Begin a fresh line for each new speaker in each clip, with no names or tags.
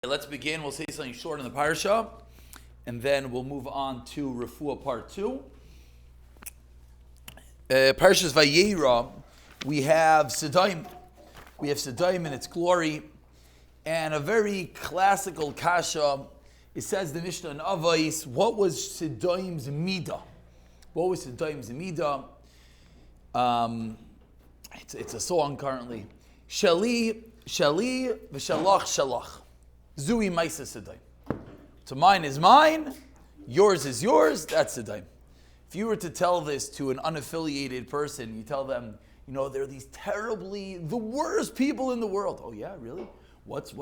Let's begin. We'll say something short in the parsha, and then we'll move on to Refuah part 2. Parshas Vayeira, we have Sedomite. We have Sedomite and its glory, and a very classical kasha. It says the Mishnah in Avos, what was Sedomite's midah? What was Sedomite's midah? It's a song currently. Shali, Shali, v'shalach, shalach. Zui Maisa Sedomite. So mine is mine, yours is yours, that's Sedomite. If you were to tell this to an unaffiliated person, you tell them, they're these the worst people in the world. Oh yeah, really? What's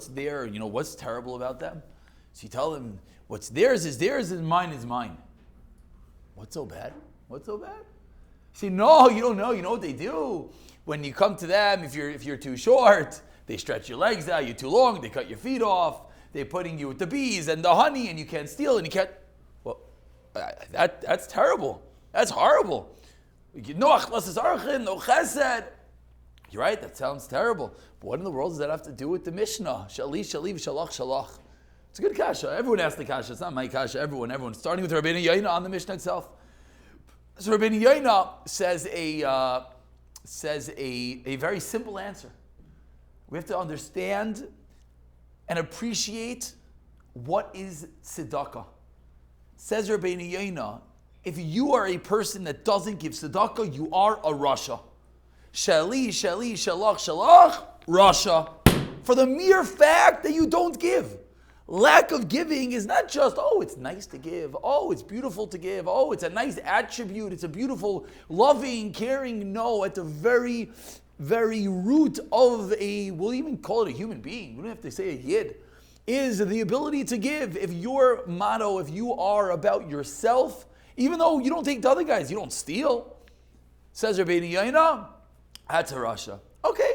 there? What's terrible about them? So you tell them, what's theirs is theirs and mine is mine. What's so bad? What's so bad? You say, no, you don't know. You know what they do? When you come to them, if you're too short, they stretch your legs out. You're too long, they cut your feet off. They're putting you with the bees and the honey, and you can't steal, and you can't. Well, that's terrible. That's horrible. No chesed. You're right, that sounds terrible. But what in the world does that have to do with the Mishnah? Shali, shali, v'shalach, shalach. It's a good kasha. Everyone asks the kasha. It's not my kasha. Everyone. Starting with Rabbeinu Yaina on the Mishnah itself. So Rabbeinu Yaina says a very simple answer. We have to understand and appreciate what is tzedakah. Says Rabbeinu Yaina, if you are a person that doesn't give tzedakah, you are a rasha. Shali, shali, shalach, shalach, rasha. For the mere fact that you don't give. Lack of giving is not just, it's nice to give. It's beautiful to give. It's a nice attribute. It's a beautiful, loving, caring. No, at the very, very root of we'll even call it a human being. We don't have to say a yid. Is the ability to give. If your motto, if you are about yourself, even though you don't take the other guys, you don't steal. Says Rabbeinu Yaina, that's a rasha. Okay,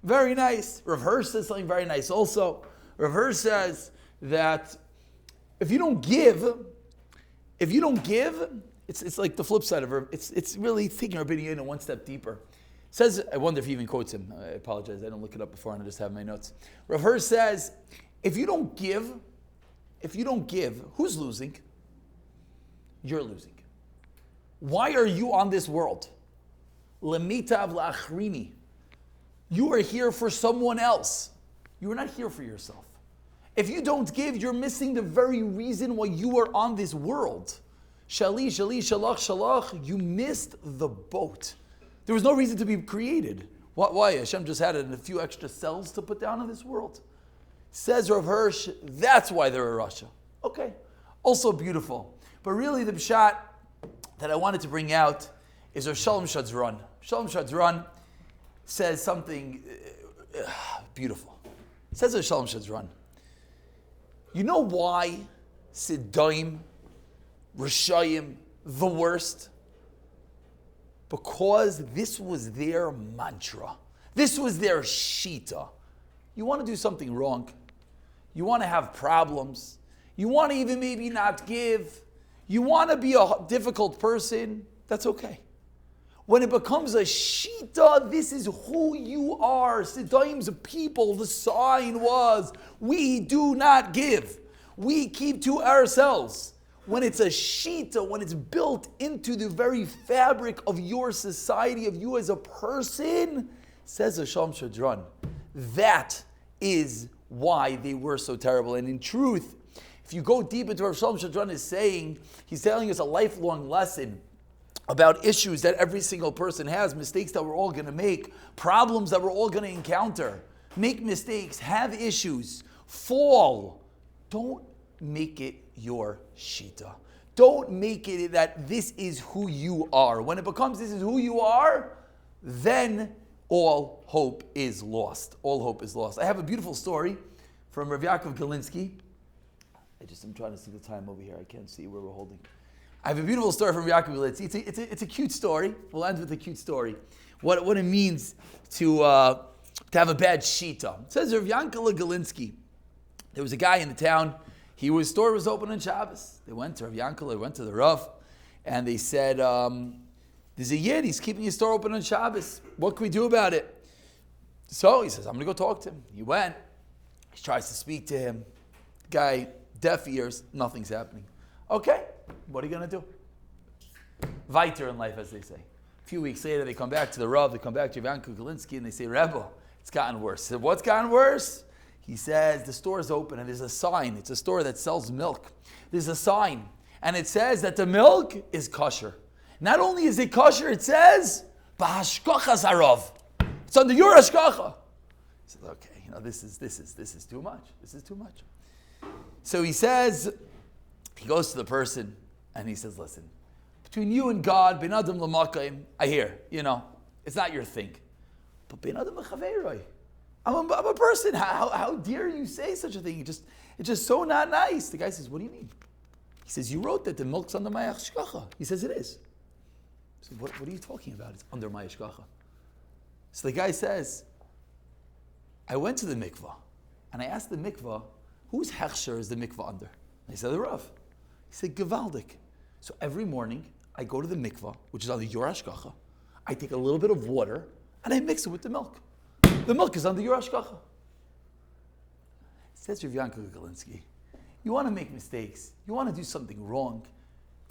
very nice. Rav Hirsch says something very nice also. Rav Hirsch says that if you don't give, it's like the flip side of her. It's really taking Rabbeinu Yaina one step deeper. Says, I wonder if he even quotes him. I apologize, I don't look it up before and I just have my notes. Rav Hirsch says, if you don't give, who's losing? You're losing. Why are you on this world? Lemitav la'achrini. You are here for someone else. You are not here for yourself. If you don't give, you're missing the very reason why you are on this world. Shali, shali, shalach, shalach. You missed the boat. There was no reason to be created. Why? Hashem just had a few extra cells to put down in this world. Says Rav Hirsch, that's why they're a rasha. Okay. Also beautiful. But really the pshat that I wanted to bring out is Rav Shalom Shadzron. Shalom Shadzron says something beautiful. Says Rav Shalom Shadzron, you know why Sedomite, Rishayim, the worst? Because this was their mantra. This was their shita. You want to do something wrong. You want to have problems. You want to even maybe not give. You want to be a difficult person. That's okay. When it becomes a shita, this is who you are. Sedomite's people, the sign was, we do not give. We keep to ourselves. When it's a shita, when it's built into the very fabric of your society, of you as a person, says Hashem Shadran, that is why they were so terrible. And in truth, if you go deep into what Hashem Shadran is saying, he's telling us a lifelong lesson about issues that every single person has, mistakes that we're all going to make, problems that we're all going to encounter. Make mistakes, have issues, fall. Don't make it your shita. Don't make it that this is who you are. When it becomes this is who you are, then all hope is lost. All hope is lost. I have a beautiful story from Rav Yaakov Galinsky. I'm trying to see the time over here. I can't see where we're holding. I have a beautiful story from Yaakov Galinsky. It's a cute story. We'll end with a cute story. What it means to have a bad shita. It says Rav Yaakov Galinsky. There was a guy in the town. His store was open on Shabbos. They went to Rav Yankele, they went to the Rav, and they said, there's a Yid, he's keeping his store open on Shabbos. What can we do about it? So he says, I'm going to go talk to him. He went, He tries to speak to him. Guy, deaf ears, nothing's happening. Okay, what are you going to do? Weiter in life, as they say. A few weeks later, they come back to the Rav, they come back to Ivan Kukulinsky, and they say, Rebbe, it's gotten worse. He said, what's gotten worse? He says, the store is open, and there's a sign. It's a store that sells milk. There's a sign, and it says that the milk is kosher. Not only is it kosher, it says, B'hashkochas harav. It's under your hashkacha. He says, okay, this is too much. This is too much. So he says, he goes to the person, and he says, listen, between you and God, ben adam l'makayim, I hear, it's not your thing. But ben adam l'chaveiroi, I'm a person. How dare you say such a thing? It's just so not nice. The guy says, what do you mean? He says, you wrote that the milk's under my hashkacha. He says, it is. He says, what are you talking about? It's under my hashkacha. So the guy says, I went to the mikvah, and I asked the mikvah, whose hechsher is the mikvah under? They said, the Rav. He said, Gevaldik. So every morning, I go to the mikvah, which is under your hashkacha. I take a little bit of water, and I mix it with the milk. The milk is under your hashkacha. Says Rav Yankel Galinsky, you want to make mistakes, you want to do something wrong,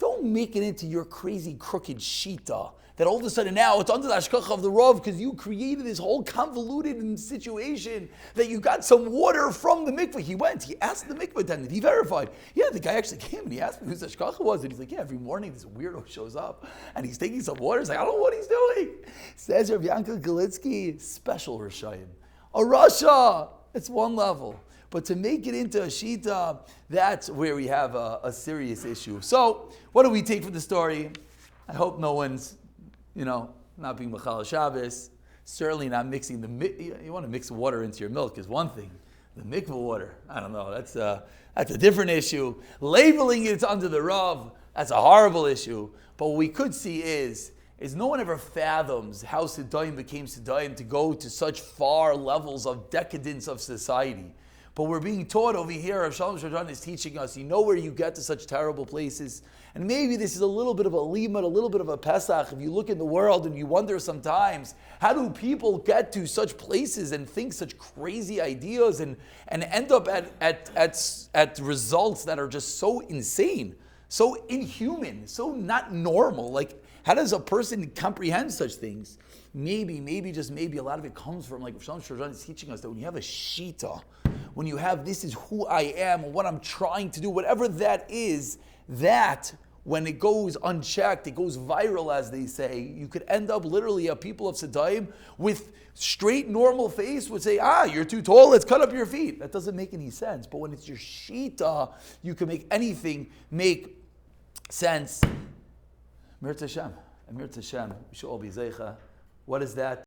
don't make it into your crazy crooked shita that all of a sudden now it's under the hashkacha of the Rav because you created this whole convoluted situation that you got some water from the mikveh. He asked the mikveh attendant, he verified. Yeah, the guy actually came and he asked me whose hashkacha was, and he's like, yeah, every morning this weirdo shows up and he's taking some water. He's like, I don't know what he's doing. Says Rav Yankel Galinsky, special Rishayim. A Rasha, it's one level. But to make it into a shita, that's where we have a serious issue. So, what do we take from the story? I hope no one's, not being Machal Shabbos. Certainly not mixing you want to mix water into your milk is one thing. The mikveh water, I don't know, that's a different issue. Labeling it under the Rav, that's a horrible issue. But what we could see is no one ever fathoms how Sedomite became Sedomite to go to such far levels of decadence of society. But we're being taught over here, Rav Shalom Shadran is teaching us, where you get to such terrible places. And maybe this is a little bit of a limud, a little bit of a Pesach. If you look in the world and you wonder sometimes, how do people get to such places and think such crazy ideas and end up at results that are just so insane, so inhuman, so not normal? Like, how does a person comprehend such things? Maybe a lot of it comes from, like Shalom Shadran is teaching us, that when you have a shita, when you have this is who I am, what I'm trying to do, whatever that is, that when it goes unchecked, it goes viral, as they say, you could end up literally a people of Sedomite with straight normal face would say, you're too tall, let's cut up your feet. That doesn't make any sense. But when it's your shita, you can make anything make sense. Mir Tashem, we should all be zeicha. What is that?